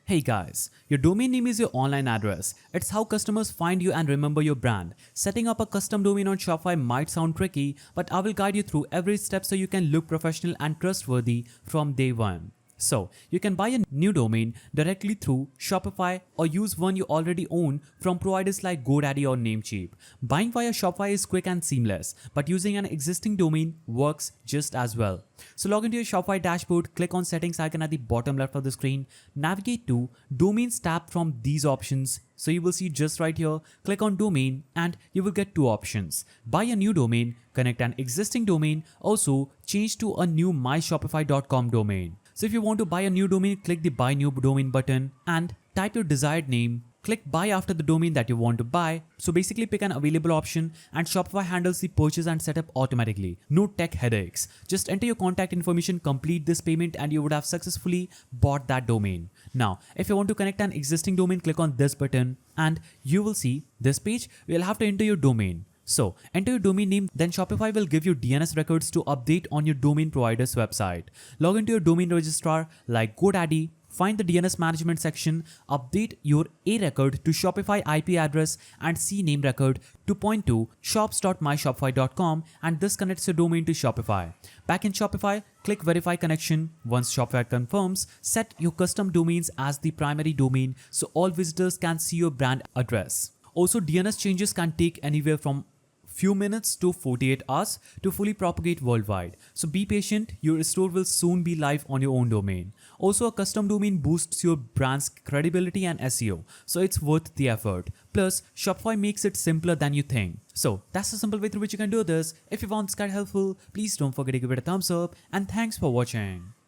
Hey guys, your domain name is your online address. It's how customers find you and remember your brand. Setting up a custom domain on Shopify might sound tricky, but I will guide you through every step so you can look professional and trustworthy from day one. So, you can buy a new domain directly through Shopify or use one you already own from providers like GoDaddy or Namecheap. Buying via Shopify is quick and seamless, but using an existing domain works just as well. So log into your Shopify dashboard, click on settings icon at the bottom left of the screen, navigate to domains tab from these options. So you will see just right here, click on domain and you will get two options. Buy a new domain, connect an existing domain, also change to a new myshopify.com domain. So if you want to buy a new domain, click the buy new domain button and type your desired name. Click buy after the domain that you want to buy. So basically pick an available option and Shopify handles the purchase and setup automatically. No tech headaches. Just enter your contact information, complete this payment and you would have successfully bought that domain. Now, if you want to connect an existing domain, click on this button and you will see this page. You'll have to enter your domain. So enter your domain name, then Shopify will give you DNS records to update on your domain provider's website. Log into your domain registrar like GoDaddy, find the DNS management section, update your A record to Shopify IP address and C name record to point to shops.myshopify.com and this connects your domain to Shopify. Back in Shopify, click verify connection. Once Shopify confirms, set your custom domains as the primary domain so all visitors can see your brand address. Also, DNS changes can take anywhere from few minutes to 48 hours to fully propagate worldwide. So be patient, your store will soon be live on your own domain. Also, a custom domain boosts your brand's credibility and SEO, so it's worth the effort. Plus, Shopify makes it simpler than you think. So that's the simple way through which you can do this. If you found this guide helpful, please don't forget to give it a thumbs up and thanks for watching.